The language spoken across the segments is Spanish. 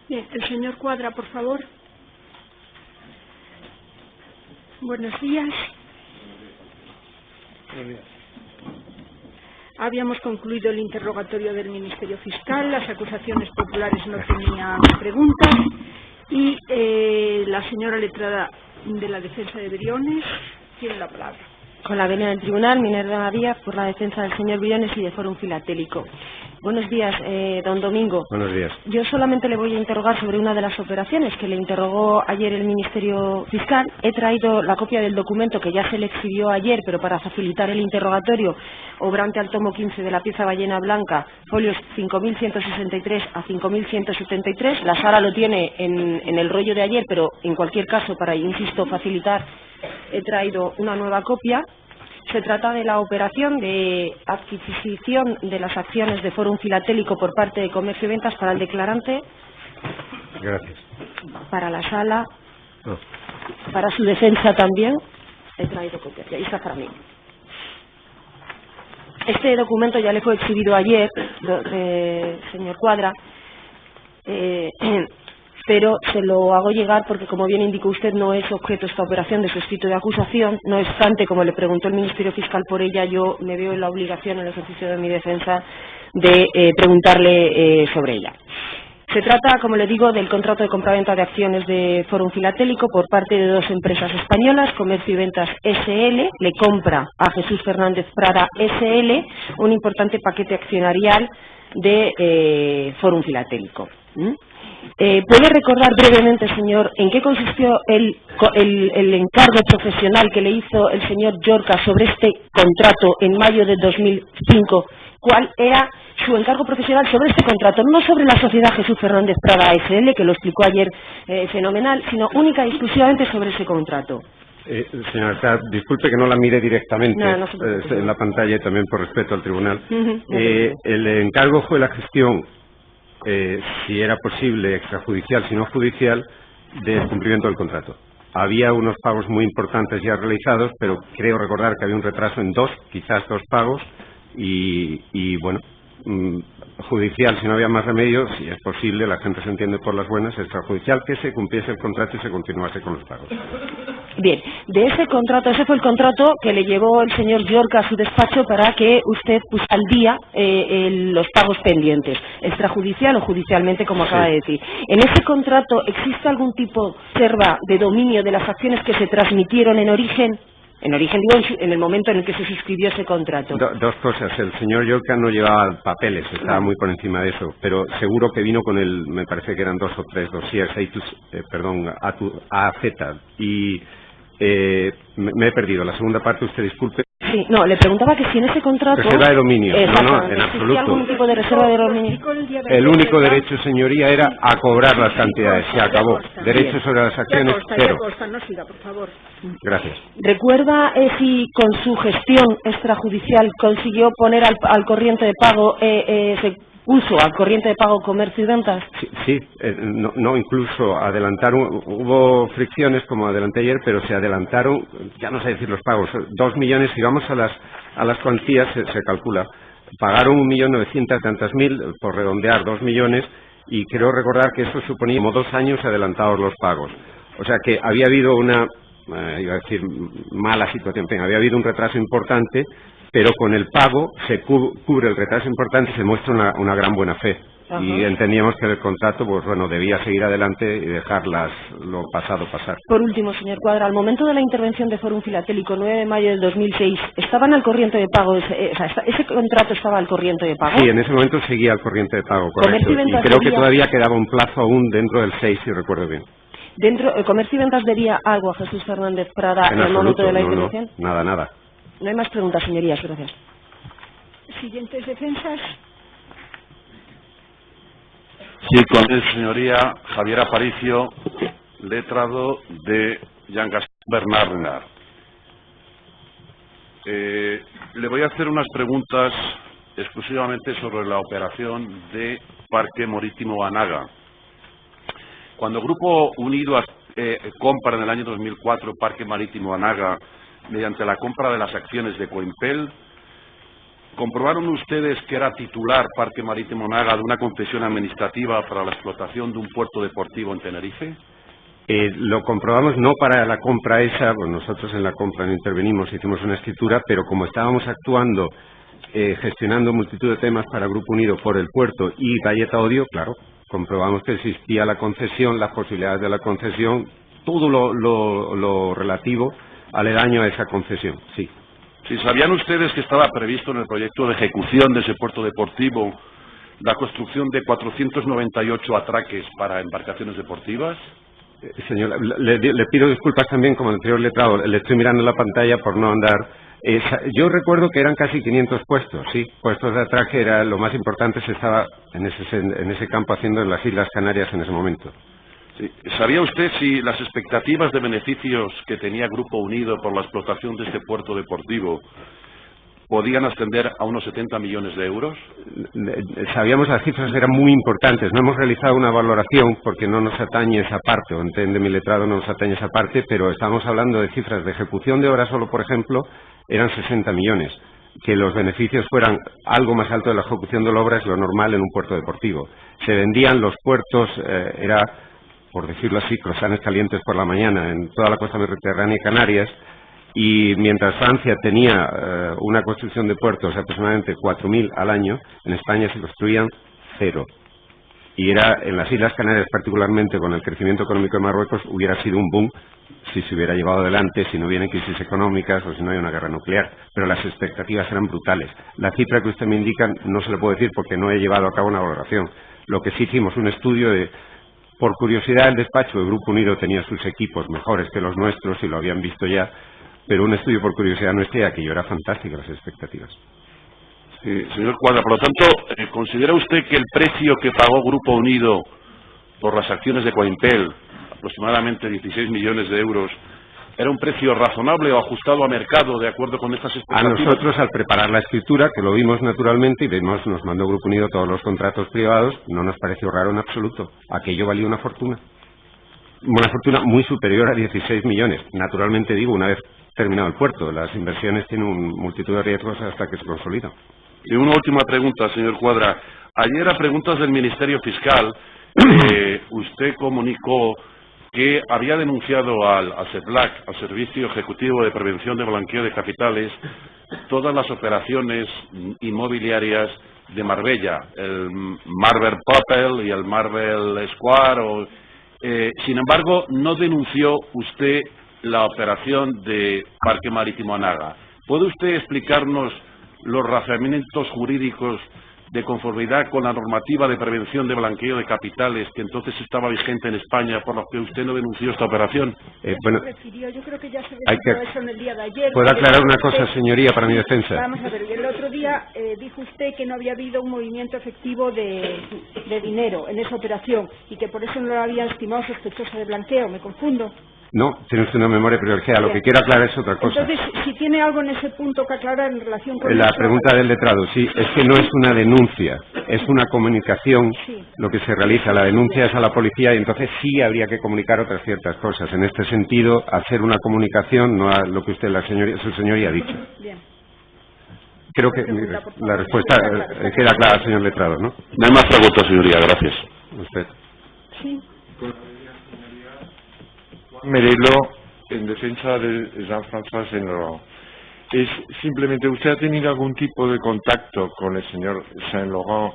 Bien, el señor Cuadra, por favor. Buenos días. Buenos días. Habíamos concluido el interrogatorio del Ministerio Fiscal, las acusaciones populares no tenían preguntas y la señora letrada de la defensa de Briones tiene la palabra. Con la venia del Tribunal, Minerva Díaz, por la defensa del señor Briones y de Fórum Filatélico. Buenos días, don Domingo. Buenos días. Yo solamente le voy a interrogar sobre una de las operaciones que le interrogó ayer el Ministerio Fiscal. He traído la copia del documento que ya se le exhibió ayer, pero para facilitar el interrogatorio, obrante al tomo 15 de la pieza Ballena Blanca, folios 5.163 a 5.173. La sala lo tiene en el rollo de ayer, pero en cualquier caso, para, insisto, facilitar, he traído una nueva copia. Se trata de la operación de adquisición de las acciones de Fórum Filatélico por parte de Comercio y Ventas para el declarante. Gracias. Para la sala. No. Para su defensa también. He traído copias. Y ahí está para mí. Este documento ya le fue exhibido ayer, señor Cuadra. Pero se lo hago llegar porque, como bien indicó usted, no es objeto esta operación de su escrito de acusación. No obstante, como le preguntó el Ministerio Fiscal por ella, yo me veo en la obligación, en el ejercicio de mi defensa, de preguntarle sobre ella. Se trata, como le digo, del contrato de compraventa de acciones de Fórum Filatélico por parte de dos empresas españolas, Comercio y Ventas S.L., le compra a Jesús Fernández Prada S.L. un importante paquete accionarial de Fórum Filatélico. ¿Puede recordar brevemente, señor, en qué consistió el encargo profesional que le hizo el señor Llorca sobre este contrato en mayo de 2005? ¿Cuál era su encargo profesional sobre este contrato? No sobre la sociedad Jesús Fernández Prada S.L., que lo explicó ayer fenomenal, sino única y exclusivamente sobre ese contrato. Señora, disculpe que no la mire directamente No se preocupe. en la pantalla y también por respeto al tribunal. El encargo fue la gestión, si era posible, extrajudicial, si no judicial, del cumplimiento del contrato. Había unos pagos muy importantes ya realizados, pero creo recordar que había un retraso en quizás dos pagos, y bueno, judicial, si no había más remedio, si es posible, la gente se entiende por las buenas, extrajudicial, que se cumpliese el contrato y se continuase con los pagos. Bien, de ese contrato, ese fue el contrato que le llevó el señor Llorca a su despacho para que usted pusiera al día los pagos pendientes, extrajudicial o judicialmente, como acaba de decir. ¿En ese contrato existe algún tipo de reserva de dominio de las acciones que se transmitieron en origen? En origen, digo, en el momento en el que se suscribió ese contrato. Dos cosas. El señor Llorca no llevaba papeles, estaba muy por encima de eso, pero seguro que vino con me parece que eran 2 o 3 dossiers, AZ, y me he perdido. La segunda parte, usted disculpe. Sí, no, le preguntaba que si en ese contrato... Reserva de dominio. No, en ¿existía absoluto. algún tipo de reserva de dominio? El único derecho, señoría, era a cobrar las cantidades. Se acabó. Derecho sobre las acciones, cero. No siga, por favor. Gracias. ¿Recuerda si con su gestión extrajudicial consiguió poner al corriente de pago, se puso al corriente de pago Comercio y Ventas? Sí, no, incluso adelantaron, hubo fricciones, como adelanté ayer, pero se adelantaron, ya no sé decir los pagos, 2 millones, si vamos a las cuantías, se calcula, pagaron 1.900.000 tantas, por redondear 2 millones, y creo recordar que eso suponía como 2 años adelantados los pagos. O sea que había habido una, iba a decir, mala situación, había habido un retraso importante, pero con el pago se cubre el retraso importante y se muestra una gran buena fe. Ajá. Y entendíamos que el contrato, pues bueno, debía seguir adelante y dejar lo pasado pasar. Por último, señor Cuadra, al momento de la intervención de Fórum Filatélico, 9 de mayo del 2006, ¿estaban al corriente de pago? ¿Ese contrato estaba al corriente de pago? Sí, en ese momento seguía al corriente de pago, correcto. Y creo que todavía quedaba un plazo aún dentro del 6, si recuerdo bien. ¿Comercio y Ventas debía algo a Jesús Fernández Prada en el momento de la intervención? No, nada. No hay más preguntas, señorías. Gracias. Siguientes defensas. Sí, con él, señoría, Javier Aparicio, letrado de Jean Gaston Bernard. Le voy a hacer unas preguntas exclusivamente sobre la operación de Parque Marítimo Anaga. Cuando Grupo Unido compra en el año 2004 Parque Marítimo Anaga mediante la compra de las acciones de Coimpel, ¿comprobaron ustedes que era titular Parque Marítimo Anaga de una concesión administrativa para la explotación de un puerto deportivo en Tenerife? Lo comprobamos no para la compra esa, pues nosotros en la compra no intervenimos, hicimos una escritura, pero como estábamos actuando, gestionando multitud de temas para Grupo Unido por el puerto y Valleta Odio, claro, comprobamos que existía la concesión, las posibilidades de la concesión, todo lo relativo aledaño a esa concesión, sí. Sí, ¿sabían ustedes que estaba previsto en el proyecto de ejecución de ese puerto deportivo la construcción de 498 atraques para embarcaciones deportivas? Señor, le pido disculpas también como anterior letrado, le estoy mirando la pantalla por no andar. Yo recuerdo que eran casi 500 puestos, sí, puestos de atraque era lo más importante, se estaba en ese campo haciendo en las Islas Canarias en ese momento. Sí. ¿Sabía usted si las expectativas de beneficios que tenía Grupo Unido por la explotación de este puerto deportivo podían ascender a unos 70 millones de euros? Sabíamos las cifras eran muy importantes. No hemos realizado una valoración porque no nos atañe esa parte, o entiende mi letrado, no nos atañe esa parte, pero estamos hablando de cifras de ejecución de obras solo, por ejemplo, eran 60 millones. Que los beneficios fueran algo más alto de la ejecución de la obra es lo normal en un puerto deportivo. Se vendían los puertos, era, por decirlo así, croissants calientes por la mañana en toda la costa mediterránea y Canarias, y mientras Francia tenía una construcción de puertos aproximadamente 4.000 al año, en España se construían 0. Y era en las Islas Canarias, particularmente con el crecimiento económico de Marruecos, hubiera sido un boom si se hubiera llevado adelante, si no hubiera crisis económicas o si no hay una guerra nuclear. Pero las expectativas eran brutales. La cifra que usted me indica no se lo puedo decir porque no he llevado a cabo una valoración. Lo que sí hicimos un estudio de... Por curiosidad, el despacho de Grupo Unido tenía sus equipos mejores que los nuestros y lo habían visto ya, pero un estudio por curiosidad nuestra, aquello era fantástico, las expectativas. Sí, señor Cuadra, por lo tanto, ¿considera usted que el precio que pagó Grupo Unido por las acciones de Coimpel, aproximadamente 16 millones de euros, era un precio razonable o ajustado a mercado de acuerdo con estas expectativas? A nosotros, al preparar la escritura, que lo vimos naturalmente y nos mandó Grupo Unido todos los contratos privados, no nos pareció raro en absoluto. Aquello valía una fortuna. Una fortuna muy superior a 16 millones. Naturalmente digo, una vez terminado el puerto, las inversiones tienen multitud de riesgos hasta que se consolidan. Y una última pregunta, señor Cuadra. Ayer, a preguntas del Ministerio Fiscal, usted comunicó que había denunciado al SEPLAC, al Servicio Ejecutivo de Prevención de Blanqueo de Capitales, todas las operaciones inmobiliarias de Marbella, el Marvel Popel y el Marvel Square. Sin embargo, no denunció usted la operación de Parque Marítimo Anaga. ¿Puede usted explicarnos los razonamientos jurídicos de conformidad con la normativa de prevención de blanqueo de capitales que entonces estaba vigente en España, por lo que usted no denunció esta operación? Bueno, yo creo que ya se refirió eso en el día de ayer. ¿Puedo aclarar una cosa, señoría, para mi defensa? Vamos a ver, el otro día dijo usted que no había habido un movimiento efectivo de dinero en esa operación y que por eso no lo había estimado sospechosa de blanqueo. ¿Me confundo? No, tiene usted una memoria privilegiada. Lo que quiero aclarar es otra cosa. Entonces, si tiene algo en ese punto que aclarar en relación con la eso... pregunta del letrado, sí, es que no es una denuncia, es una comunicación, sí, lo que se realiza. La denuncia es a la policía y entonces sí habría que comunicar otras ciertas cosas. En este sentido, hacer una comunicación no a lo que usted, su señoría, ha dicho. Bien. Creo que la respuesta queda clara, señor letrado, ¿no? No hay más preguntas, señoría. Gracias. Usted. Sí. Merelo, en defensa de Jean-François Saint-Laurent. Es simplemente, ¿usted ha tenido algún tipo de contacto con el señor Saint-Laurent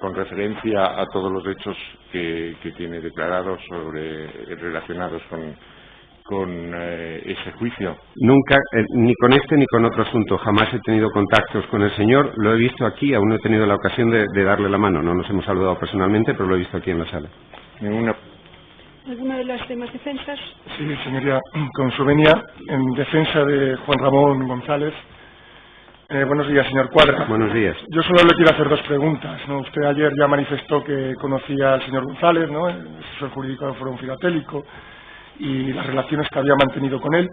con referencia a todos los hechos que tiene declarados relacionados con ese juicio. Nunca, ni con este ni con otro asunto, jamás he tenido contactos con el señor, lo he visto aquí, aún no he tenido la ocasión de darle la mano, no nos hemos saludado personalmente, pero lo he visto aquí en la sala. ¿Alguna de las demás defensas? Sí, señoría, con su venia, en defensa de Juan Ramón González. Buenos días, señor Cuadra. Buenos días. Yo solo le quiero hacer dos preguntas, ¿no? Usted ayer ya manifestó que conocía al señor González, ¿no?, el asesor jurídico del Foro Filatélico, y las relaciones que había mantenido con él.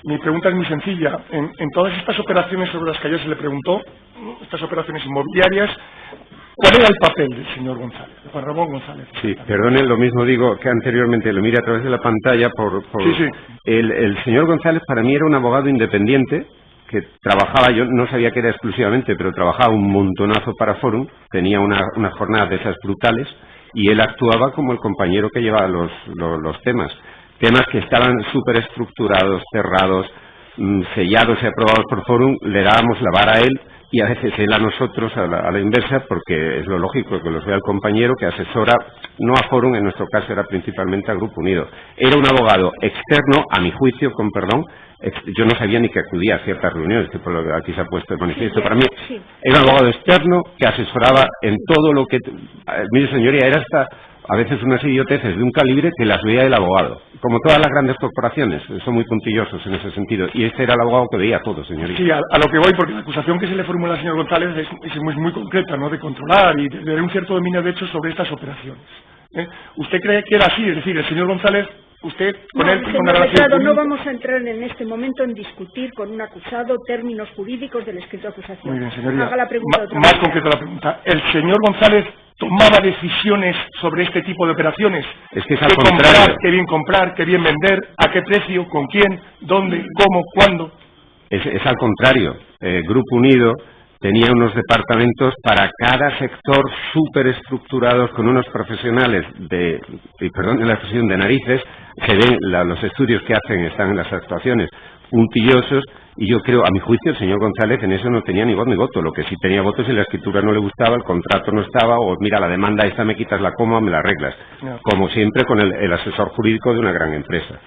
Mi pregunta es muy sencilla. En todas estas operaciones sobre las que ayer se le preguntó, estas operaciones inmobiliarias, ¿cuál era el papel del señor González, de Juan Ramón González? Sí, perdone, lo mismo digo que anteriormente, lo mire a través de la pantalla Sí. El señor González para mí era un abogado independiente que trabajaba, yo no sabía que era exclusivamente, pero trabajaba un montonazo para Forum, tenía una jornada de esas brutales, y él actuaba como el compañero que llevaba los temas que estaban súper estructurados, cerrados, sellados y aprobados por Forum, le dábamos la vara a él y a veces él a nosotros a la inversa, porque es lo lógico que los vea el compañero que asesora, no a Forum, en nuestro caso era principalmente al Grupo Unido. Era un abogado externo, a mi juicio, con perdón, yo no sabía ni que acudía a ciertas reuniones, que por lo que aquí se ha puesto de manifiesto. Para mí era un abogado externo que asesoraba en todo lo que... Mire, señoría, era hasta a veces unas idioteces de un calibre que las veía el abogado. Como todas las grandes corporaciones, son muy puntillosos en ese sentido. Y este era el abogado que veía todo, señoría. Sí, a lo que voy, porque la acusación que se le formula al señor González es muy concreta, ¿no?, de controlar y de un cierto dominio de hechos sobre estas operaciones. ¿Usted cree que era así? Es decir, el señor González, usted con él tiene una relación... No vamos a entrar en este momento en discutir con un acusado términos jurídicos del escrito de acusación. Muy bien, señoría. Haga la pregunta otra más vez. concreta la pregunta. ¿El señor González tomaba decisiones sobre este tipo de operaciones? Es que es al ¿Qué contrario. comprar, qué bien vender, a qué precio, con quién, dónde, cómo, cuándo? Es al contrario. Grupo Unido tenía unos departamentos para cada sector súper estructurados, con unos profesionales perdón la expresión, de narices. Se ven los estudios que hacen, están en las actuaciones, puntillosos, y yo creo, a mi juicio, el señor González en eso no tenía ni voz ni voto. Lo que sí tenía voto es si la escritura no le gustaba, el contrato no estaba, o mira, la demanda esta me quitas la coma, me la arreglas. No. Como siempre con el asesor jurídico de una gran empresa.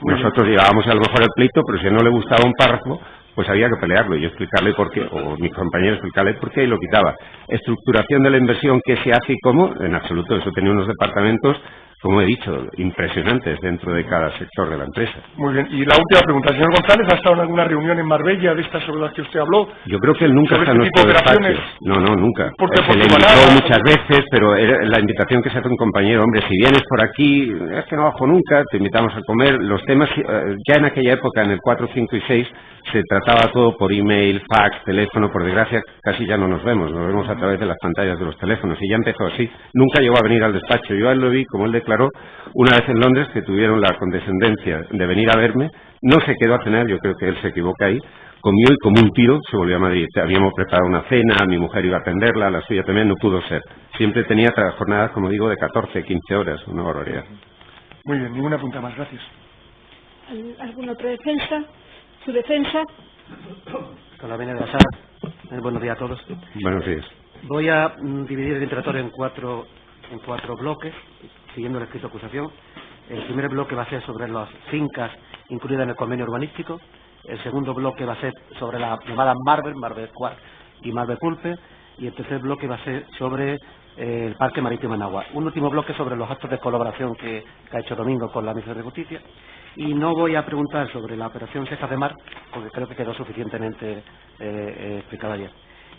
Muy Nosotros llevábamos a lo mejor el pleito, pero si no le gustaba un párrafo, pues había que pelearlo y explicarle por qué, o mi compañero explicarle por qué, y lo quitaba. Estructuración de la inversión, qué se hace y cómo, en absoluto. Eso tenía unos departamentos, como he dicho, impresionantes dentro de cada sector de la empresa. Muy bien. Y la última pregunta. ¿El señor González ha estado en alguna reunión en Marbella de estas sobre las que usted habló? Yo creo que él nunca está en ¿Sobre este tipo nuestro de despacho. operaciones? No, nunca. Porque Se le por invitó nada, muchas veces, pero era la invitación que se hace un compañero. Hombre, si vienes por aquí, es que no bajo nunca, te invitamos a comer. Los temas, ya en aquella época, en el 4, 5 y 6, se trataba todo por email, fax, teléfono. Por desgracia, casi ya no nos vemos a través de las pantallas de los teléfonos, y ya empezó así. Nunca llegó a venir al despacho. Yo a él lo vi, como él declaró, una vez en Londres, que tuvieron la condescendencia de venir a verme. No se quedó a cenar, yo creo que él se equivoca ahí. Comió y como un tiro se volvió a Madrid. Habíamos preparado una cena, mi mujer iba a atenderla, la suya también, no pudo ser. Siempre tenía jornadas, como digo, de 14, 15 horas, una barbaridad. Muy bien, ninguna pregunta más, gracias. ¿Alguna otra defensa? ¿Su defensa? Con la venia de la sala. Buenos días a todos. Buenos días. Voy a dividir el interrogatorio en cuatro bloques, siguiendo el escrito de acusación. El primer bloque va a ser sobre las fincas incluidas en el convenio urbanístico. El segundo bloque va a ser sobre la llamada Marvel Quark y Marvel Pulpe. Y el tercer bloque va a ser sobre el Parque Marítimo en Agua. Un último bloque sobre los actos de colaboración que ha hecho Domingo con la Administración de Justicia. Y no voy a preguntar sobre la operación Cejas de Mar, porque creo que quedó suficientemente explicada ayer.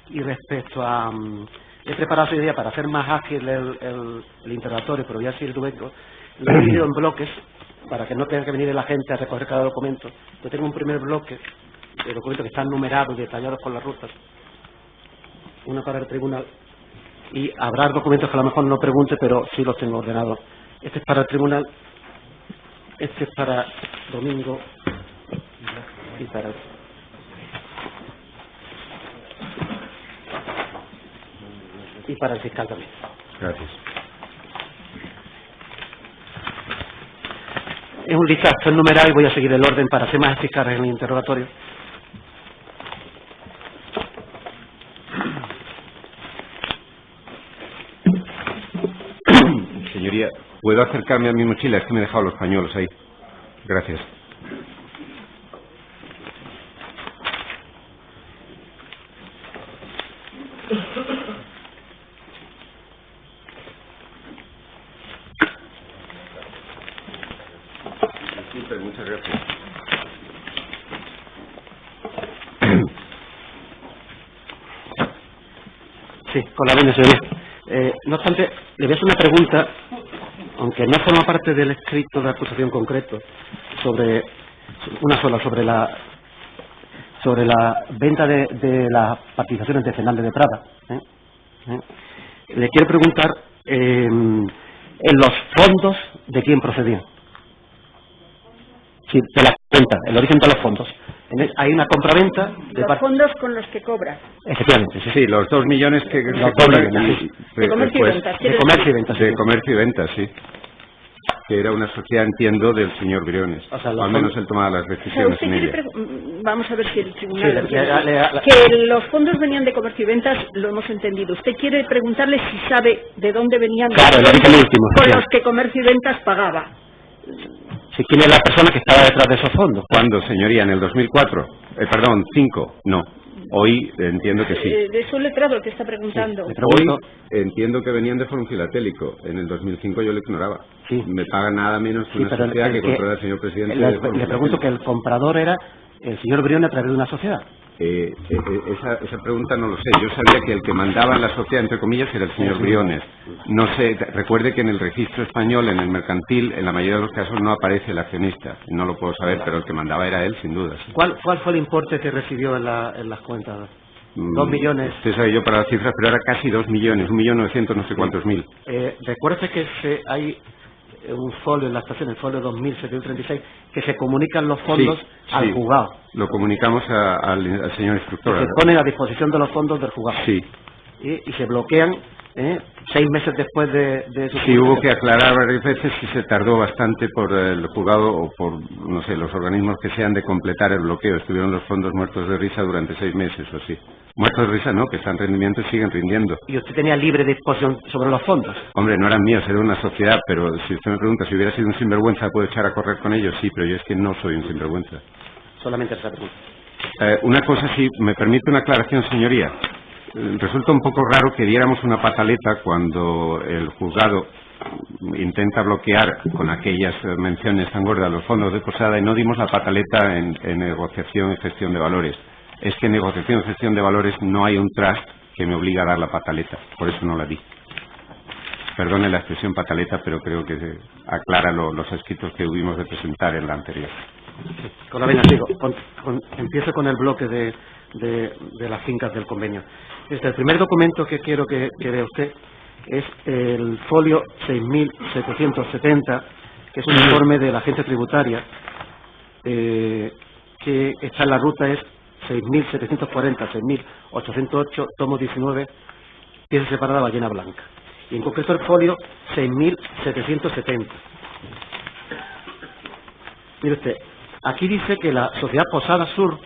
Y respecto a... he preparado ese día para hacer más ágil el interrogatorio, pero voy a seguir Domingo. Lo he dividido en bloques, para que no tenga que venir la gente a recoger cada documento. Yo tengo un primer bloque de documentos que están numerados y detallados con las rutas. Una para el tribunal. Y habrá documentos que a lo mejor no pregunte, pero sí los tengo ordenados. Este es para el tribunal. Este es para Domingo. Y para... y para el fiscal también. Gracias. Es un listazo numerado y voy a seguir el orden para ser más eficaz en el interrogatorio. ¿Puedo acercarme a mi mochila? Es que me he dejado los pañuelos ahí. Gracias. Muchas gracias. Sí, con la venia, señoría. No obstante, le voy a hacer una pregunta, aunque no forma parte del escrito de acusación concreto, sobre la venta de las participaciones de Fernández de Prada. Le quiero preguntar en los fondos de quién procedían. Sí, de la cuenta, el origen de los fondos. Hay una compraventa de los fondos con los que cobra. Efectivamente, sí. Sí, los 2 millones que Los cobran. 2 millones, sí. De comercio y ventas. De comercio y ventas. De comercio y ventas, sí. Que era una sociedad, entiendo, del señor Briones. O sea, al menos él tomaba las O sea, decisiones usted en quiere ella. vamos a ver si el tribunal... Sí, que los fondos venían de comercio y ventas, lo hemos entendido. Usted quiere preguntarle si sabe de dónde venían Claro, los el origen último, con sí. los que comercio y ventas pagaba. Sí, ¿quién es la persona que estaba detrás de esos fondos? ¿Cuándo, señoría? ¿En el 2004? Perdón, 5. No. Hoy entiendo que sí. De su letrado que está preguntando. Sí, le pregunto. Hoy entiendo que venían de Foro Filatélico. En el 2005 yo lo ignoraba. Sí. Me paga nada menos que Sí, una pero sociedad que el controla el señor presidente. de Le Foro pregunto que el comprador era el señor Briones a través de una sociedad. Esa pregunta no lo sé. Yo sabía que el que mandaba en la sociedad, entre comillas, era el señor Briones. No sé, recuerde que en el registro español, en el mercantil, en la mayoría de los casos no aparece el accionista. No lo puedo saber, pero el que mandaba era él, sin duda. Sí. ¿Cuál fue el importe que recibió en las cuentas? 2 millones. Usted sabe yo para las cifras, pero era casi 2 millones, 1.900.000 no sé cuántos mil. Recuerde que hay un folio en la estación, el folio 2736, que se comunican los fondos al juzgado. Lo comunicamos al señor instructor. Se ponen a disposición de los fondos del juzgado. Sí. Y se bloquean 6 meses después de su... Sí, hubo que aclarar varias veces y se tardó bastante por el juzgado o por, no sé, los organismos que sean de completar el bloqueo. Estuvieron los fondos muertos de risa durante 6 meses o así. Muertos de risa no, que están en rendimiento y siguen rindiendo. ¿Y usted tenía libre disposición sobre los fondos? Hombre, no eran míos, era una sociedad, pero si usted me pregunta si hubiera sido un sinvergüenza, ¿puedo echar a correr con ellos? Sí, pero yo es que no soy un sinvergüenza. Solamente esa pregunta. Una cosa, si me permite una aclaración, señoría. Resulta un poco raro que diéramos una pataleta cuando el juzgado intenta bloquear con aquellas menciones tan gordas los fondos de Posada y no dimos la pataleta en negociación y gestión de valores. Es que en negociación y gestión de valores no hay un trust que me obliga a dar la pataleta, por eso no la di. Perdone la expresión pataleta, pero creo que aclara los escritos que tuvimos de presentar en la anterior. Con la vena sigo. Empiezo con el bloque de las fincas del convenio. El primer documento que quiero que vea usted es el folio 6.770, que es un informe de la agencia tributaria, que está en la ruta es 6.740, 6.808, tomo 19, pieza separada ballena blanca. Y en concreto el folio 6.770. Mire usted, aquí dice que la sociedad Posada Sur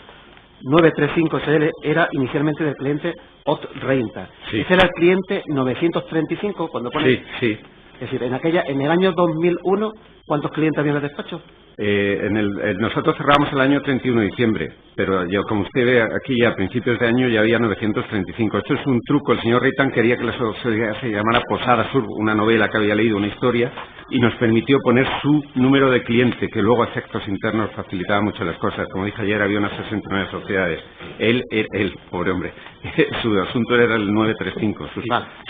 935 SL era inicialmente del cliente Ott Reinta. Sí. Ese era el cliente 935 cuando pone... Sí, sí. Es decir, en el año 2001, ¿cuántos clientes había en el despacho? Nosotros cerramos el año 31 de diciembre, pero yo, como usted ve aquí, a principios de año ya había 935. Esto es un truco. El señor Reitan quería que la sociedad se llamara Posada Sur, una novela que había leído, una historia, y nos permitió poner su número de cliente, que luego a efectos internos facilitaba mucho las cosas. Como dije ayer, había unas 69 sociedades. Él, pobre hombre, su asunto era el 935.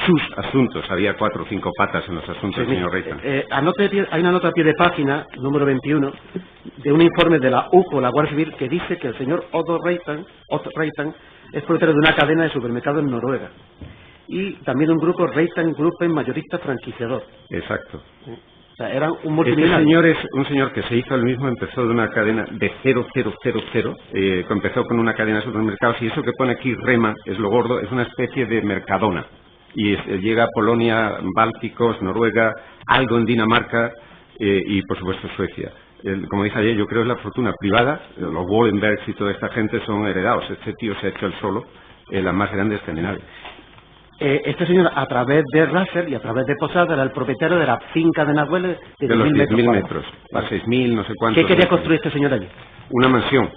Sus asuntos, había 4 o 5 patas en los asuntos del señor Reitan. Hay una nota a pie de página, número 21, de un informe de la UCO, la Guardia Civil, que dice que el señor Otto Reitan es propietario de una cadena de supermercados en Noruega y también de un grupo Reitan Gruppen mayorista franquiciador. Exacto. O sea, era un multimillonario. Este señor es un señor que se hizo él mismo, empezó de una cadena de 000, empezó con una cadena de supermercados y eso que pone aquí Rema, es lo gordo, es una especie de Mercadona. Y llega a Polonia, Bálticos, Noruega, algo en Dinamarca y por supuesto Suecia. Como dije ayer, yo creo que es la fortuna privada, los Wallenbergs y toda esta gente son heredados. Este tío se ha hecho él solo, la más grande de Escandinavia. este señor, a través de Russell y a través de Posada, era el propietario de la finca de Nahuel de los 10.000 metros, a 6.000, no sé cuántos. ¿Qué quería construir este señor allí? Una mansión.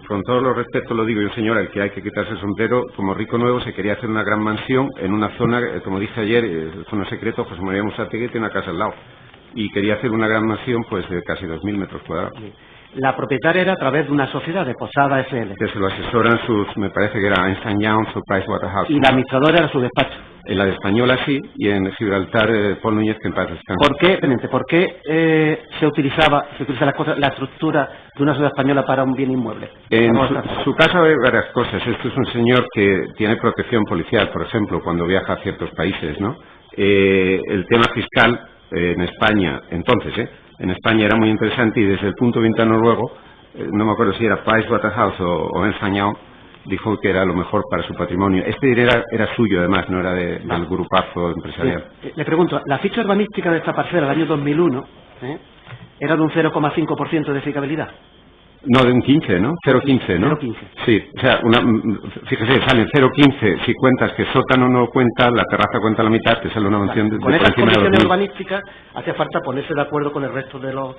Con todo los respeto lo digo yo, señora, el que hay que quitarse el sombrero, como Rico Nuevo se quería hacer una gran mansión en una zona, como dije ayer, zona secreto, José María Musategui tiene una casa al lado. Y quería hacer una gran mansión pues de casi 2.000 metros cuadrados. La propietaria era a través de una sociedad de Posada SL. Que se lo asesoran me parece que era Ernst & Young o Pricewaterhouse. Y la administradora era su despacho. En la de Española sí, y en Gibraltar Paul Núñez, que en paz descanse. ¿Por qué se utiliza la estructura de una sociedad española para un bien inmueble? En su caso hay varias cosas. Esto es un señor que tiene protección policial, por ejemplo, cuando viaja a ciertos países, ¿no? El tema fiscal en España, entonces, en España era muy interesante y desde el punto de vista noruego, no me acuerdo si era Pricewaterhouse o Ernst & Young, dijo que era lo mejor para su patrimonio. Este dinero era suyo, además, no era del grupazo empresarial. Le pregunto, la ficha urbanística de esta parcela del año 2001 era de un 0,5% de edificabilidad. No, de un 15, ¿no? 0,15, ¿no? 0,15. Sí, o sea, fíjese, salen 0,15, si cuentas que sótano no cuenta, la terraza cuenta la mitad, te sale una mansión de con esas encima de condiciones 2.000. urbanísticas hace falta ponerse de acuerdo con el resto de los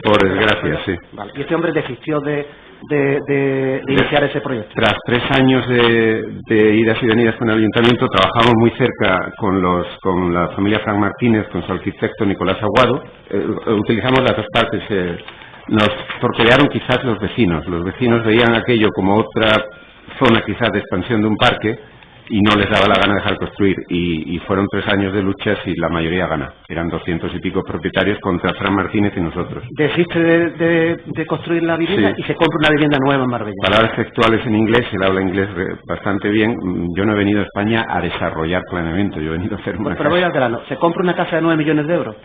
Por desgracia, sí. Vale. Y este hombre desistió de iniciar ese proyecto. Tras 3 años de idas y venidas con el ayuntamiento, trabajamos muy cerca con la familia Frank Martínez, con su arquitecto Nicolás Aguado. Utilizamos las dos partes. Nos torpedearon quizás los vecinos. Los vecinos veían aquello como otra zona quizás de expansión de un parque y no les daba la gana de dejar construir. Y fueron 3 años de luchas y la mayoría gana. Eran 200 y pico propietarios contra Fran Martínez y nosotros. Desiste de construir la vivienda, sí, y se compra una vivienda nueva en Marbella. Palabras textuales en inglés, él habla inglés bastante bien. Yo no he venido a España a desarrollar planeamiento, yo he venido a hacer una Pero voy al grano. ¿Se compra una casa de 9 millones de euros?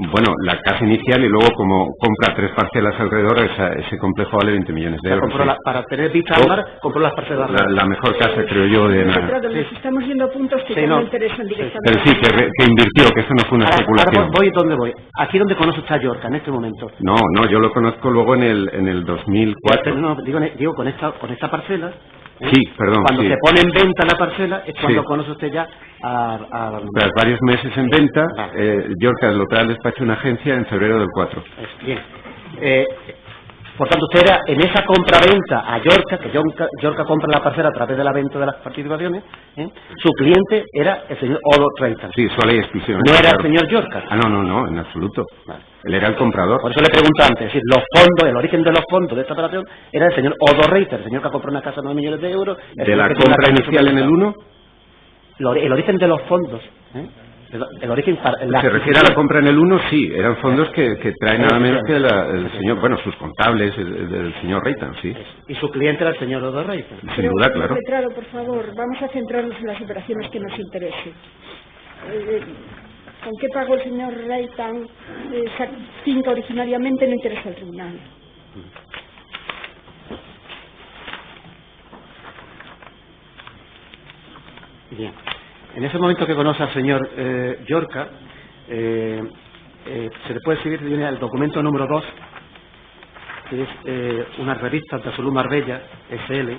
Bueno, la casa inicial y luego como compra 3 parcelas alrededor, ese complejo vale 20 millones de euros. Sí. Para tener vista al mar, compró las parcelas. La mejor casa, creo yo, de nada. Nos estamos yendo a puntos que no interesan directamente. Pero sí, que invirtió, que eso no fue una especulación. Ahora voy donde voy. Aquí donde conoce usted a Yorca en este momento. No, yo lo conozco luego en el 2004. No, digo con esta parcela. Sí, perdón. Cuando sí. se pone en venta la parcela es cuando conoce usted ya Tras varios meses en venta, Yorca lo trae al despacho de una agencia en febrero del 4. Bien. Por tanto, usted era en esa compra-venta a Yorca, que Yorca compra la parcela a través de la venta de las participaciones, su cliente era el señor Odo Reitan. Sí, solo y exclusivamente. No era el señor Yorca. No, en absoluto. Vale. Él era el comprador. Por eso le pregunto antes, es decir, los fondos, el origen de los fondos de esta operación era el señor Odo Reitan, el señor que compró una casa de 9 millones de euros. ¿De la compra inicial en el 1? El origen de los fondos, el origen se refiere a la compra en el 1, sí, eran fondos que traen nada menos que el señor, bueno, sus contables, el señor Reitan, sí. Y su cliente era el señor Odo Reitan. Sin duda, claro. Letrado, por favor, vamos a centrarnos en las operaciones que nos interesen. ¿Con qué pagó el señor Reitan esa finca originariamente? No interesa al tribunal. Bien. En ese momento que conoce al señor Yorca, se le puede escribir el documento número 2, que es una revista de Salud Marbella, SL,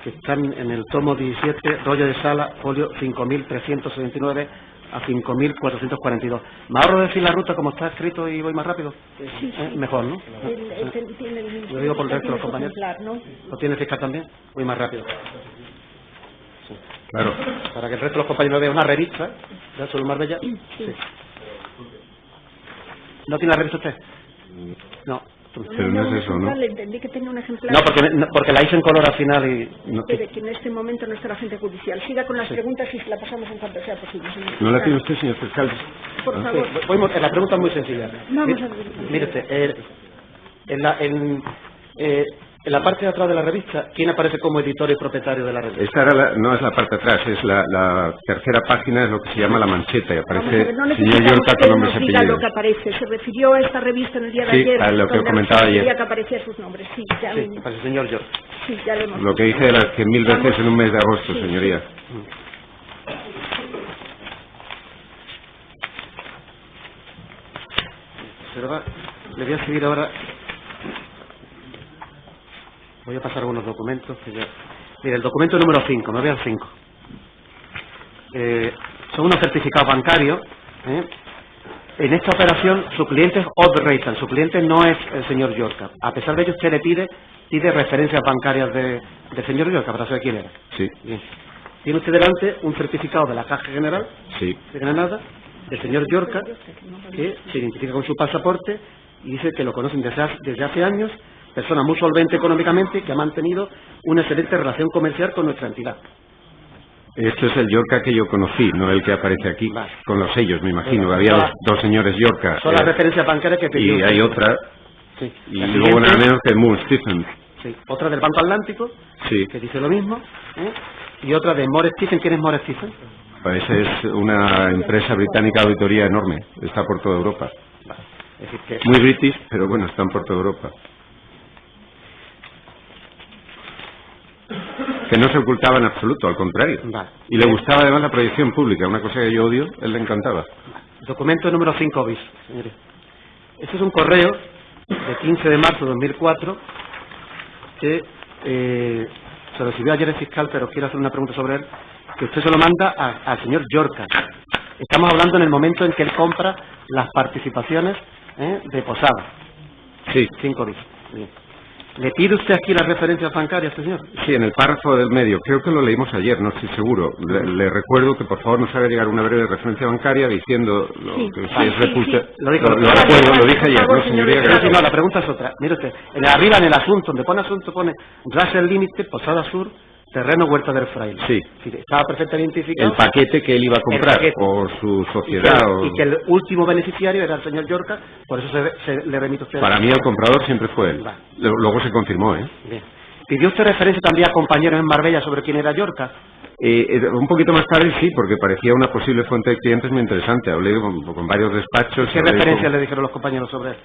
que están en el tomo 17, rollo de sala, folio 5.379 a 5.442. ¿Me ahorro decir la ruta como está escrito y voy más rápido? Sí. Mejor, ¿no? Lo digo por el resto de los compañeros. ¿No? ¿Lo tiene fiscal también? Voy más rápido. Sí. Claro. Para que el resto de los compañeros vean una revista de Salud Marbella. Sí. ¿No tiene la revista usted? No. Pero no es eso, ¿no? Le entendí que tenía un ejemplar. No, porque la hice en color al final y... Espere, que en este momento no está la agente judicial. Siga con las preguntas y la pasamos en cuanto sea posible. ¿No la tiene usted, señor fiscal? Por favor. Sí, la pregunta es muy sencilla. Vamos a ver. Mire usted, en la parte de atrás de la revista, ¿quién aparece como editor y propietario de la revista? Esta no es la parte de atrás, es la tercera página, es lo que se llama la mancheta, y aparece señor Yorca con nombres y apellidos. Lo que aparece. Se refirió a esta revista en el día de ayer. Sí, a lo que comentaba ayer. Que aparecía sus nombres. Sí, ya aparece el señor Yorca. Sí, ya lo hemos lo que dije de las 100.000 veces en un mes de agosto, sí, señoría. Le voy a seguir ahora. Voy a pasar algunos documentos que ya... Mire, el documento número 5, me voy al 5. Son unos certificados bancarios. En esta operación, su cliente es Odd Reitan, su cliente no es el señor Llorca. A pesar de ello, usted le pide referencias bancarias del señor Llorca para saber quién era. Sí. Bien. Tiene usted delante un certificado de la Caja General de Granada, del señor Llorca, que se identifica con su pasaporte y dice que lo conocen desde hace años, persona muy solvente económicamente que ha mantenido una excelente relación comercial con nuestra entidad. Esto es el Llorca que yo conocí, no el que aparece aquí, vale, con los sellos, me imagino. Había dos señores Llorca. Son las referencias bancarias que pidió. Y hay otra, sí, y luego nada menos que Moore Stephen. Sí, otra del Banco Atlántico, sí, que dice lo mismo, y otra de Moore Stephen. ¿Quién es Moore Stephen? Pues es una empresa británica de auditoría enorme, está por toda Europa. Vale. Es decir que... Muy british, pero bueno, están por toda Europa. Que no se ocultaba en absoluto, al contrario. Vale. Y le gustaba además la proyección pública, una cosa que yo odio, él le encantaba. Documento número 5 bis, señores. Este es un correo de 15 de marzo de 2004 que se recibió ayer el fiscal, pero quiero hacer una pregunta sobre él, que usted se lo manda al señor Llorca. Estamos hablando en el momento en que él compra las participaciones de Posada. Sí. 5 bis. Bien. ¿Le pide usted aquí las referencias bancarias, señor? Sí, en el párrafo del medio. Creo que lo leímos ayer, no estoy seguro. Le recuerdo que por favor nos haga llegar una breve referencia bancaria diciendo lo que usted es repulsa. Lo recuerdo, lo dije ayer, ¿no, señoría? Sí, no, la pregunta es otra. Mire usted, arriba en el asunto, donde pone asunto, pone Russell Limited, Posada Sur, terreno Huerta del Fraile. Sí. Estaba perfectamente identificado. El paquete que él iba a comprar, o su sociedad. Y que el último beneficiario era el señor Llorca, por eso se le remite usted. Para mí el comprador siempre fue él. Vale. Luego se confirmó, ¿eh? Bien. ¿Pidió usted referencia también a compañeros en Marbella sobre quién era Llorca? Un poquito más tarde sí, porque parecía una posible fuente de clientes muy interesante. Hablé con varios despachos. ¿Qué referencias le dijeron los compañeros sobre él?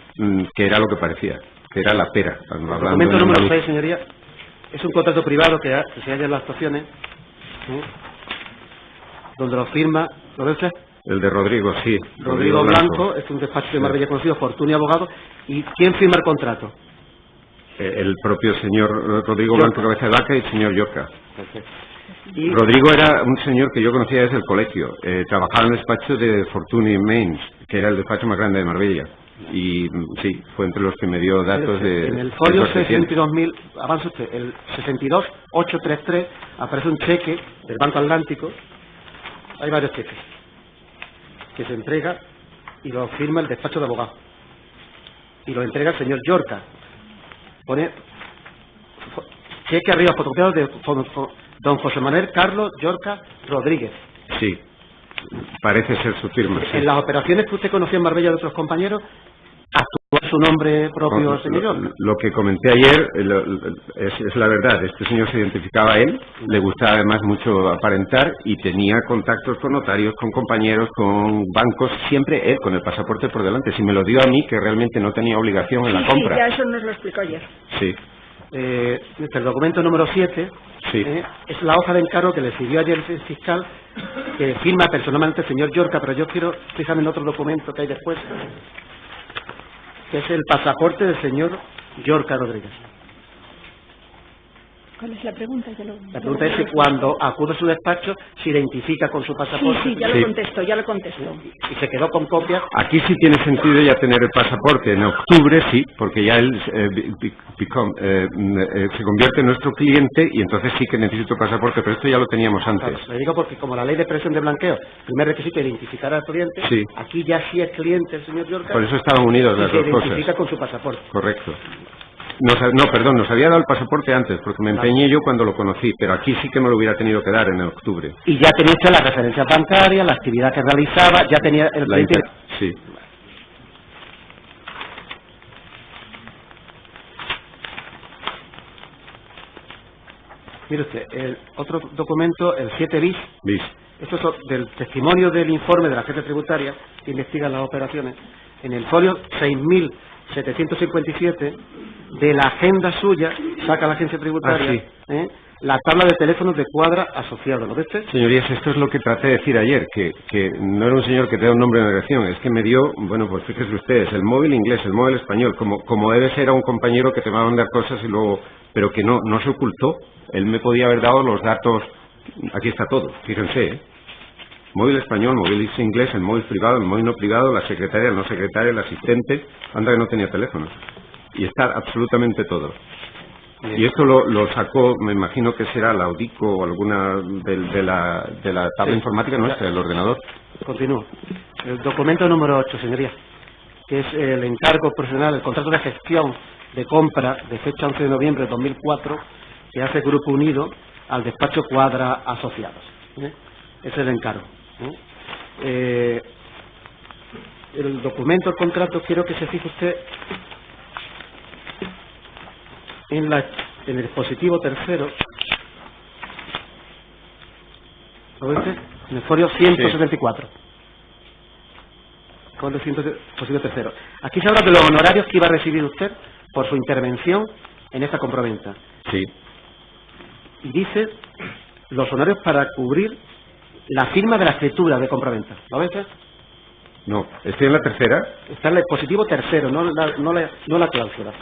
Que era lo que parecía, que era la pera. El documento número 6, señoría. Es un contrato privado que se halla en las actuaciones, donde lo firma, ¿lo ve usted? El de Rodrigo, sí. Rodrigo Blanco, es un despacho de Marbella conocido, Fortuny y Abogado. ¿Y quién firma el contrato? El propio señor Rodrigo Blanco Cabeza de Vaca y el señor Llorca. Y Rodrigo era un señor que yo conocía desde el colegio. Trabajaba en el despacho de Fortuny Mains, que era el despacho más grande de Marbella. Y sí, fue entre los que me dio datos de... En el folio 62.000, avanza usted, el 62833 aparece un cheque del Banco Atlántico. Hay varios cheques que se entrega y lo firma el despacho de abogados. Y lo entrega el señor Llorca. Pone cheque arriba fotocopiado de don José Manuel Carlos Llorca Rodríguez. Sí, parece ser su firma. Sí. En las operaciones que usted conocía en Marbella de otros compañeros, ¿actuó su nombre propio, señor Llorca? Lo que comenté ayer es la verdad. Este señor se identificaba a él, le gustaba además mucho aparentar y tenía contactos con notarios, con compañeros, con bancos, siempre él con el pasaporte por delante. Si me lo dio a mí, que realmente no tenía obligación en la compra. Sí, ya eso nos lo explicó ayer. Sí. El documento número 7 sí. Es la hoja de encargo que le sirvió ayer el fiscal, que firma personalmente el señor Llorca, pero yo quiero fijarme en otro documento que hay después, que es el pasaporte del señor Llorca Rodríguez. ¿Cuál es la pregunta? La pregunta es si cuando acude a su despacho se identifica con su pasaporte. Sí, ya lo contesto. Y se quedó con copia. Aquí sí tiene sentido ya tener el pasaporte. En octubre sí, porque ya él se convierte en nuestro cliente y entonces sí que necesito pasaporte, pero esto ya lo teníamos antes. Claro, le digo porque como la ley de presión de blanqueo, el primer requisito es identificar al cliente, sí. Aquí ya sí es cliente el señor Llorca. Por eso estaban unidos las dos cosas. Se identifica con su pasaporte. Correcto. Nos había dado el pasaporte antes, porque me empeñé yo cuando lo conocí, pero aquí sí que me lo hubiera tenido que dar en octubre. Y ya tenía usted las referencias bancarias, la actividad que realizaba, ya tenía el cliente. Sí. Mire usted, el otro documento, el 7 bis. Esto es del testimonio del informe de la agencia tributaria que investiga las operaciones. En el folio 6.757 de la agenda suya, saca la agencia tributaria, la tabla de teléfonos de Cuadra asociado, ¿lo ves? Señorías, esto es lo que traté de decir ayer, que no era un señor que te da un nombre de una dirección, es que me dio, bueno, pues fíjense ustedes, el móvil inglés, el móvil español, como debe ser a un compañero que te va a mandar cosas y luego, pero que no se ocultó. Él me podía haber dado los datos, aquí está todo, fíjense, ¿eh? Móvil español, móvil inglés, el móvil privado, el móvil no privado, la secretaria, el no secretaria, el asistente, anda que no tenía teléfono. Y está absolutamente todo. Y esto lo sacó, me imagino que será la Audico o alguna de la tabla informática nuestra, del ordenador. Continúo. El documento número 8, señoría, que es el encargo profesional, el contrato de gestión de compra de fecha 11 de noviembre de 2004, que hace Grupo Unido al despacho Cuadra Asociados. Ese es el encargo. El documento, el contrato, quiero que se fije usted en el dispositivo tercero, ¿lo ves? En el folio 174. Con el dispositivo tercero. Aquí se habla de los honorarios que iba a recibir usted por su intervención en esta compraventa. Sí. Y dice los honorarios para cubrir la firma de la escritura de compraventa. ¿Lo ves? No, estoy en la tercera. Está en el dispositivo tercero, no la cláusula.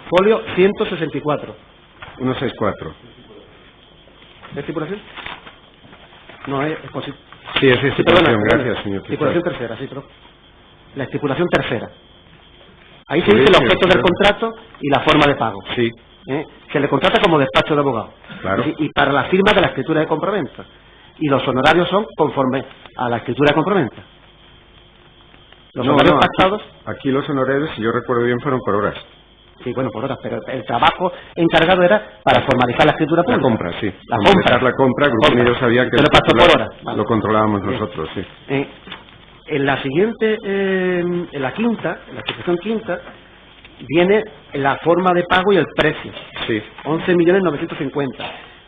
Folio 164. 164. ¿Es estipulación? No, es exposición. Sí, es estipulación, gracias, señor. Estipulación tercera, sí, pero la estipulación tercera. Ahí se dice el objeto del contrato y la forma de pago. Sí. Se le contrata como despacho de abogado. Claro. Y para la firma de la escritura de compraventa. Y los honorarios son conforme a la escritura de compraventa. Los honorarios pactados. Aquí los honorarios, si yo recuerdo bien, fueron por horas. Sí, bueno, por horas, pero el trabajo encargado era para formalizar la escritura pública. La compra, sí. La compra, Grupo Unido sabía que lo pasó por horas. Lo controlábamos nosotros, sí. En la siguiente, en la quinta, en la explicación quinta, viene la forma de pago y el precio. Sí. 11.950.000.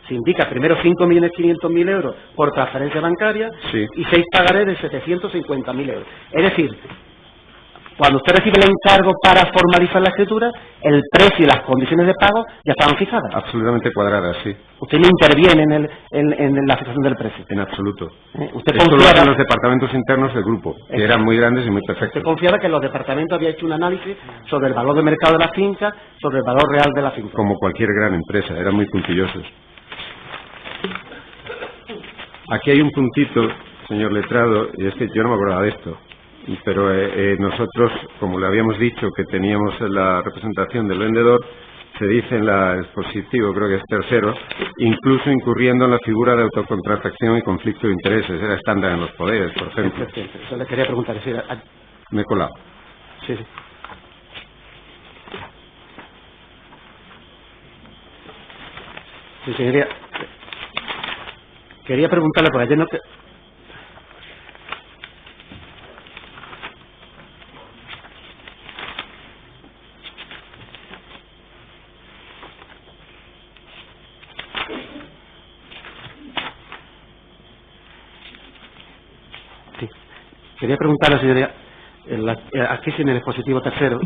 Se indica primero 5.500.000 euros por transferencia bancaria, sí, y 6 pagarés de 750.000 euros. Es decir, cuando usted recibe el encargo para formalizar la escritura, el precio y las condiciones de pago ya estaban fijadas. Absolutamente cuadradas, sí. Usted no interviene en la fijación del precio. En absoluto. Usted esto lo hacen los departamentos internos del grupo, que eran muy grandes y muy perfectos. Usted confiaba que los departamentos habían hecho un análisis sobre el valor de mercado de la finca, sobre el valor real de la finca. Como cualquier gran empresa, eran muy puntillosos. Aquí hay un puntito, señor letrado, y es que yo no me acordaba de esto, pero nosotros, como le habíamos dicho que teníamos la representación del vendedor, se dice en la dispositivo, creo que es tercero, incluso incurriendo en la figura de autocontratación y conflicto de intereses. Era estándar en los poderes, por ejemplo. Eso le quería preguntar. Me he colado. Sí, sí. Sí, señoría. Quería preguntarle, porque ayer no... Sí. Quería preguntarle, señoría, aquí en el dispositivo tercero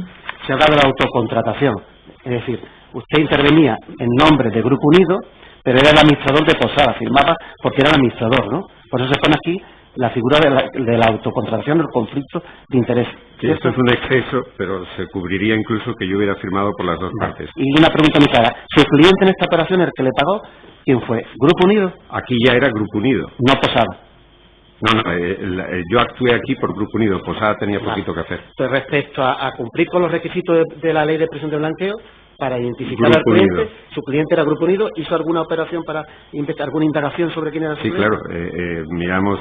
se habla de la autocontratación. Es decir, usted intervenía en nombre de Grupo Unido, pero era el administrador de Posada, firmaba porque era el administrador, ¿no? Por eso se pone aquí la figura de la autocontratación del conflicto de interés. Sí, esto es un exceso, pero se cubriría incluso que yo hubiera firmado por las dos partes. Y una pregunta muy clara. ¿Su cliente en esta operación, el que le pagó, quién fue? ¿Grupo Unido? Aquí ya era Grupo Unido. No Posada. No, yo actué aquí por Grupo Unido. Posada tenía poquito que hacer. Pues respecto a cumplir con los requisitos de la ley de presión de blanqueo, para identificar al cliente, Unido. Su cliente era Grupo Unido, ¿hizo alguna operación para alguna indagación sobre quién era su cliente? Sí, claro, miramos,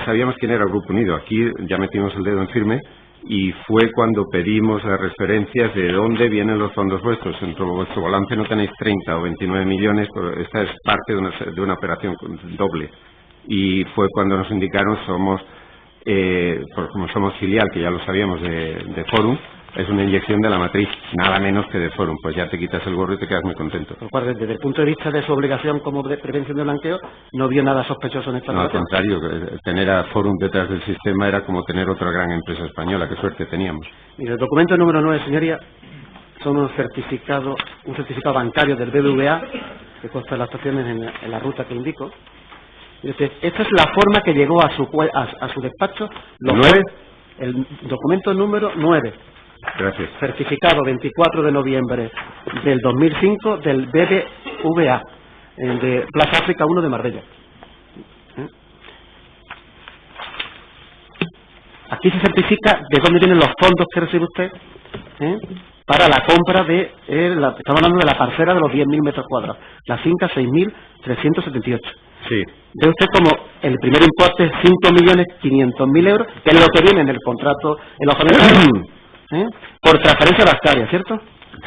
sabíamos quién era Grupo Unido, aquí ya metimos el dedo en firme y fue cuando pedimos las referencias de dónde vienen los fondos vuestros. En vuestro balance no tenéis 30 o 29 millones, pero esta es parte de una operación doble. Y fue cuando nos indicaron, como somos filial, que ya lo sabíamos, de Forum, es una inyección de la matriz, nada menos que de Forum. Pues ya te quitas el gorro y te quedas muy contento. Desde el punto de vista de su obligación como de prevención de blanqueo, ¿no vio nada sospechoso en esta No, al operación? contrario, tener a Forum detrás del sistema era como tener otra gran empresa española. Qué suerte teníamos. Mire, el documento número 9, señoría, son un certificado bancario del BBVA que consta de las estaciones en la ruta que indico. Esta es la forma que llegó a su despacho. ¿9? El documento número 9. Gracias. Certificado 24 de noviembre del 2005 del BBVA, de Plaza África 1 de Marbella. Aquí se certifica de dónde vienen los fondos que recibe usted para la compra de, estamos hablando de la parcela de los 10.000 metros cuadrados, la finca 6.378. Sí. Ve usted como el primer importe es 5.500.000 euros, que es lo que viene en el contrato, en los por transferencia bancaria, ¿cierto?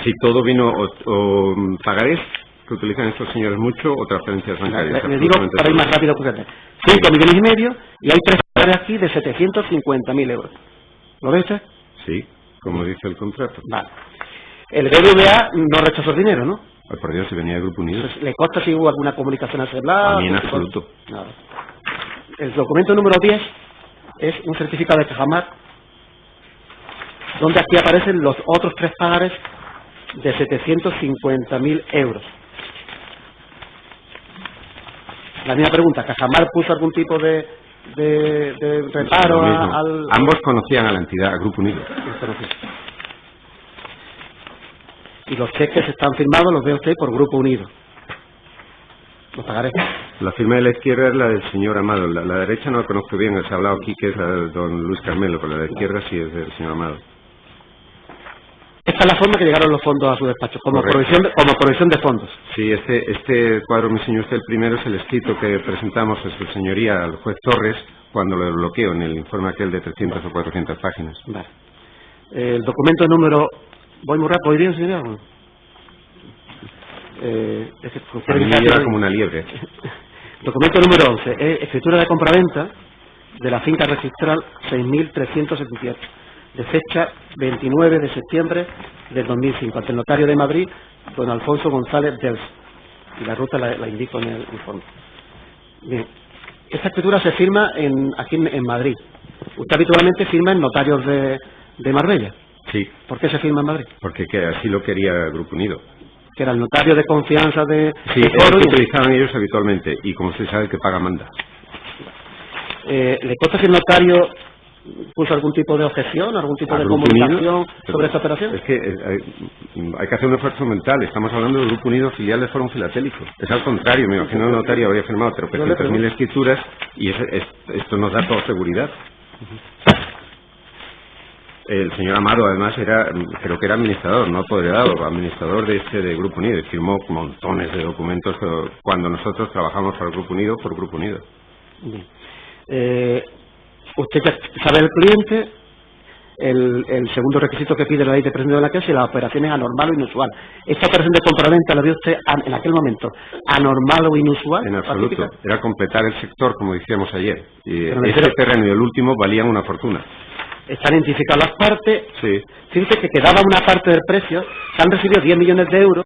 Sí, todo vino o pagarés, que utilizan estos señores mucho, o transferencias bancarias. Le digo para ir más rápido que usted. 5,5 millones y hay 3 pagarés aquí de 750.000 euros. ¿Lo ve usted? Sí, como dice el contrato. Vale. El BBVA no rechazó el dinero, ¿no? Ay, por Dios, si venía de Grupo Unido. ¿Le consta si hubo alguna comunicación a ese lado? A mí en absoluto. Nada. El documento número 10 es un certificado de Cajamar, donde aquí aparecen los otros 3 pagares de 750.000 euros. La misma pregunta, ¿Cajamar puso algún tipo de reparo al...? Ambos conocían a la entidad, a Grupo Unido. Y los cheques están firmados, los ve usted por Grupo Unido. Los pagaré. La firma de la izquierda es la del señor Amado. La derecha no la conozco bien, se ha hablado aquí que es la de don Luis Carmelo, pero la de izquierda sí es del señor Amado. Esta es la forma que llegaron los fondos a su despacho, como provisión de fondos. Sí, este cuadro, me enseñó usted el primero, es el escrito que presentamos a su señoría, al juez Torres, cuando lo bloqueó en el informe aquel de 300 o 400 páginas. Vale. El documento número... ¿Voy muy rápido? ¿Voy bien, señoría? A mí me lleva como una liebre. Documento número 11, escritura de compraventa de la finca registral 6.378, de fecha 29 de septiembre del 2005, ante el notario de Madrid, don Alfonso González Dels. Y la ruta la indico en el informe. Bien, esta escritura se firma aquí en Madrid. Usted habitualmente firma en notarios de Marbella. Sí. ¿Por qué se firma en Madrid? Porque así lo quería Grupo Unido. Que era el notario de confianza de... Sí, es lo que utilizaban ellos habitualmente, y como se sabe, que paga manda. ¿Le consta si el notario puso algún tipo de objeción, algún tipo de comunicación sobre esta operación? Es que hay que hacer un esfuerzo mental. Estamos hablando del Grupo Unido, filial de Foro Filatélico. Es al contrario, me imagino el notario habría firmado 300.000 escrituras y esto nos da toda seguridad. El señor Amado, además, creo que era administrador, no apoderado, administrador de Grupo Unido, y firmó montones de documentos cuando nosotros trabajamos para el Grupo Unido, por Grupo Unido. Usted ya sabe el cliente, el segundo requisito que pide la ley de presunción de la que si la operación es anormal o inusual. ¿Esta operación de compraventa la vio usted en aquel momento anormal o inusual? En absoluto, era completar el sector, como decíamos ayer. Y ese terreno y el último valían una fortuna. Están identificadas las partes. Sí. Fíjese que quedaba una parte del precio, se han recibido 10 millones de euros.